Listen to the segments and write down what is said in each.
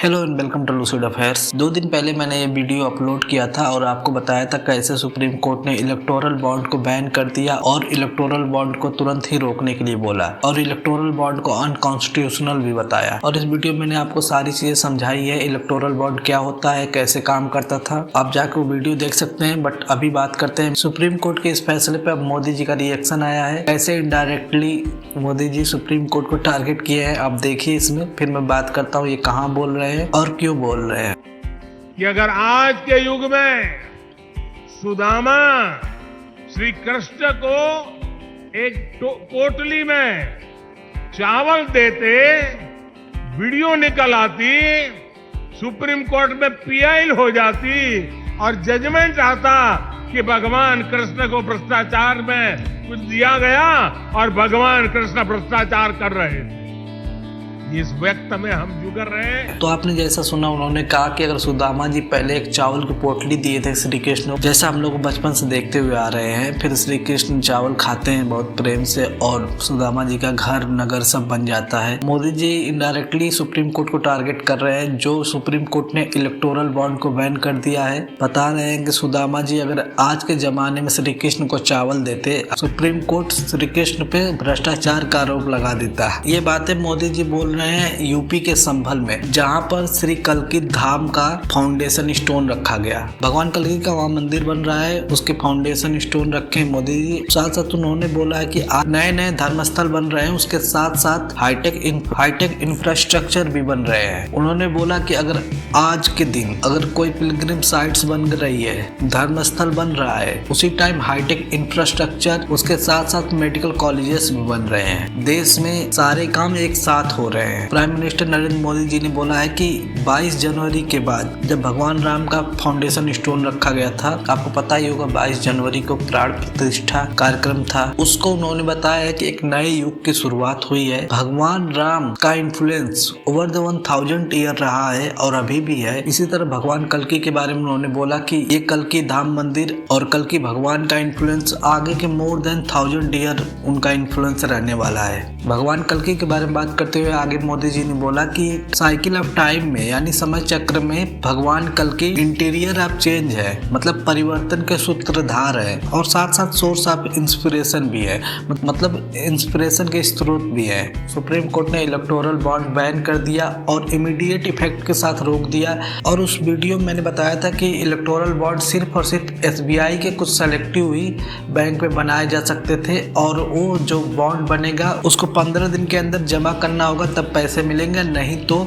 Hello and welcome to Lucid Affairs. 2 दिन पहले मैंने ये वीडियो अपलोड किया था और आपको बताया था कैसे सुप्रीम कोर्ट ने इलेक्टोरल बॉन्ड को बैन कर दिया और इलेक्टोरल बॉन्ड को तुरंत ही रोकने के लिए बोला और इलेक्टोरल बॉन्ड को अनकॉन्स्टिट्यूशनल भी बताया। और इस वीडियो में मैंने आपको सारी चीजें समझाई है, इलेक्टोरल बॉन्ड क्या होता है, कैसे काम करता था। आप जाकर वो वीडियो देख सकते हैं। बट अभी बात करते हैं सुप्रीम कोर्ट के इस फैसले पे। अब मोदी जी का रिएक्शन आया है, कैसे indirectly Modi ji supreme court को टारगेट किए हैं। आप देखिए इसमें, फिर मैं बात करता हूँ ये कहाँ बोल रहे हैं और क्यों बोल रहे हैं। कि अगर आज के युग में सुदामा श्री कृष्ण को एक पोटली में चावल देते, वीडियो निकल आती, सुप्रीम कोर्ट में पीआई हो जाती और जजमेंट आता कि भगवान कृष्ण को भ्रष्टाचार में कुछ दिया गया और भगवान कृष्ण भ्रष्टाचार कर रहे थे, इस व्यक्त में हम जुगर रहे हैं। तो आपने जैसा सुना, उन्होंने कहा कि अगर सुदामा जी पहले एक चावल की पोटली दिए थे श्री कृष्ण, जैसा हम लोग बचपन से देखते हुए आ रहे हैं, फिर श्री कृष्ण चावल खाते हैं बहुत प्रेम से और सुदामा जी का घर नगर सब बन जाता है। Modi ji indirectly supreme court को टारगेट कर रहे हैं, जो सुप्रीम कोर्ट ने इलेक्टोरल बॉन्ड को बैन कर दिया है। बता रहे हैं कि सुदामा जी अगर आज के जमाने में श्री कृष्ण को चावल देते, सुप्रीम कोर्ट श्री कृष्ण पे भ्रष्टाचार का आरोप लगा देता है। ये बातें मोदी जी बोल यूपी के संभल में, जहां पर श्री कल्की धाम का फाउंडेशन स्टोन रखा गया। भगवान कल्की का वहां मंदिर बन रहा है, उसके फाउंडेशन स्टोन रखे मोदी जी। साथ साथ उन्होंने बोला है कि नए नए धर्मस्थल बन रहे हैं, उसके साथ साथ हाईटेक इंफ्रास्ट्रक्चर भी बन रहे हैं। उन्होंने बोला कि अगर आज के दिन अगर कोई पिलग्रिम साइट्स बन रही है, धर्मस्थल बन रहा है, उसी टाइम हाईटेक इंफ्रास्ट्रक्चर, उसके साथ साथ मेडिकल कॉलेजेस भी बन रहे हैं। देश में सारे काम एक साथ हो रहे हैं। प्राइम मिनिस्टर नरेंद्र मोदी जी ने बोला है कि 22 जनवरी के बाद जब भगवान राम का फाउंडेशन स्टोन रखा गया था, आपको पता ही होगा 22 जनवरी को प्राण प्रतिष्ठा कार्यक्रम था, उसको उन्होंने बताया है कि एक नए युग की शुरुआत हुई है। भगवान राम का इन्फ्लुएंस ओवर द 1000 ईयर रहा है और अभी भी है। इसी तरह भगवान कल्की के बारे में उन्होंने बोला कि ये कल्की धाम मंदिर और कल्की भगवान का इन्फ्लुएंस आगे के मोर देन 1000 ईयर उनका इन्फ्लुएंस रहने वाला है। भगवान कल्की के बारे में बात करते हुए आगे मोदी जी ने बोला कि साइकिल ऑफ टाइम में, यानी समय चक्र में, भगवान कल्की इंटीरियर ऑफ चेंज है, मतलब परिवर्तन के सूत्रधार है और साथ साथ सोर्स ऑफ इंस्पिरेशन भी है, मतलब इंस्पिरेशन के स्रोत भी है। सुप्रीम कोर्ट ने इलेक्टोरल बॉन्ड बैन कर दिया और इमीडिएट इफेक्ट के साथ रोक दिया। और उस वीडियो में मैंने बताया था कि इलेक्टोरल बॉन्ड सिर्फ और सिर्फ SBI के कुछ सेलेक्टिव ही बैंक में बनाए जा सकते थे और वो जो बॉन्ड बनेगा उसको 15 दिन के अंदर जमा करना होगा, तब पैसे मिलेंगे, नहीं तो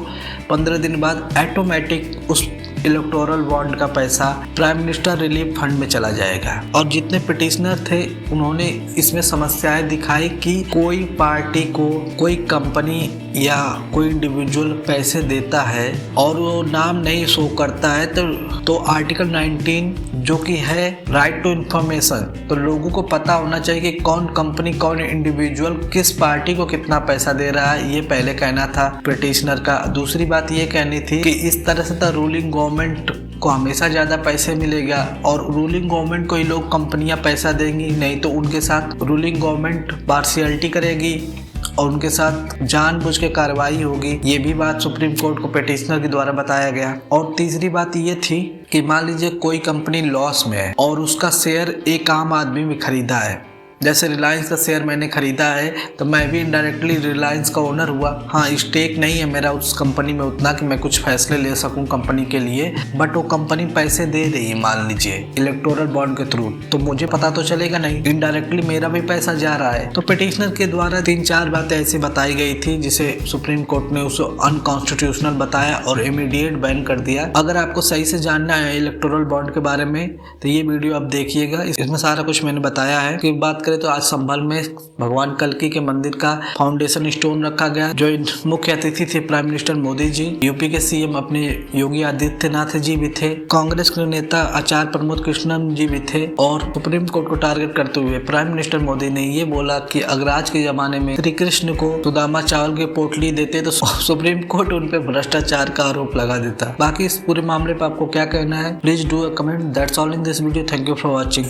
15 दिन बाद ऑटोमेटिक उस इलेक्टोरल बॉन्ड का पैसा प्राइम मिनिस्टर रिलीफ फंड में चला जाएगा। और जितने पिटिशनर थे उन्होंने इसमें समस्याएं दिखाई कि कोई पार्टी को कोई कंपनी या कोई इंडिविजुअल पैसे देता है और वो नाम नहीं शो करता है तो आर्टिकल 19 जो कि है राइट टू इन्फॉर्मेशन, तो लोगों को पता होना चाहिए कि कौन कंपनी, कौन इंडिविजुअल किस पार्टी को कितना पैसा दे रहा है। ये पहले कहना था पिटिशनर का। दूसरी बात ये कहनी थी कि इस तरह से तो रूलिंग गवर्नमेंट को हमेशा ज्यादा पैसे मिलेगा और रूलिंग गवर्नमेंट को ही लोग कंपनियां पैसा देंगी, नहीं तो उनके साथ रूलिंग गवर्नमेंट पार्शियलिटी करेगी और उनके साथ जानबूझ के कार्रवाई होगी। ये भी बात सुप्रीम कोर्ट को पिटिशनर के द्वारा बताया गया। और तीसरी बात ये थी कि मान लीजिए कोई कंपनी लॉस में है और उसका शेयर एक आम आदमी भी खरीदा है, जैसे रिलायंस का शेयर मैंने खरीदा है तो मैं भी इनडायरेक्टली रिलायंस का ओनर हुआ। हाँ, स्टेक नहीं है मेरा उस कंपनी में उतना कि मैं कुछ फैसले ले सकूं कंपनी के लिए, बट वो कंपनी पैसे दे रही है मान लीजिए इलेक्टोरल बॉन्ड के थ्रू, तो मुझे पता तो चलेगा नहीं, इनडायरेक्टली मेरा भी पैसा जा रहा है। तो पिटिशनर के द्वारा 3-4 बातें ऐसी बताई गई थी जिसे सुप्रीम कोर्ट ने उसे अनकॉन्स्टिट्यूशनल बताया और इमीडिएट बैन कर दिया। अगर आपको सही से जानना है इलेक्टोरल बॉन्ड के बारे में तो ये वीडियो आप देखिएगा, इसमें सारा कुछ मैंने बताया है। कि बात करें तो आज संभल में भगवान कल्की के मंदिर का फाउंडेशन स्टोन रखा गया, जो मुख्य अतिथि थे prime minister Modi ji, UP के सीएम अपने योगी आदित्यनाथ जी भी थे, कांग्रेस के नेता आचार्य प्रमोद कृष्णन जी भी थे और सुप्रीम कोर्ट को टारगेट करते हुए प्राइम मिनिस्टर मोदी ने ये बोला कि अगर आज के जमाने में श्री कृष्ण को सुदामा चावल की पोटली देते तो सुप्रीम कोर्ट उन पे भ्रष्टाचार का आरोप लगा देता। बाकी इस पूरे मामले पर आपको क्या कहना है, please do a comment. That's all in this video. Thank you for watching.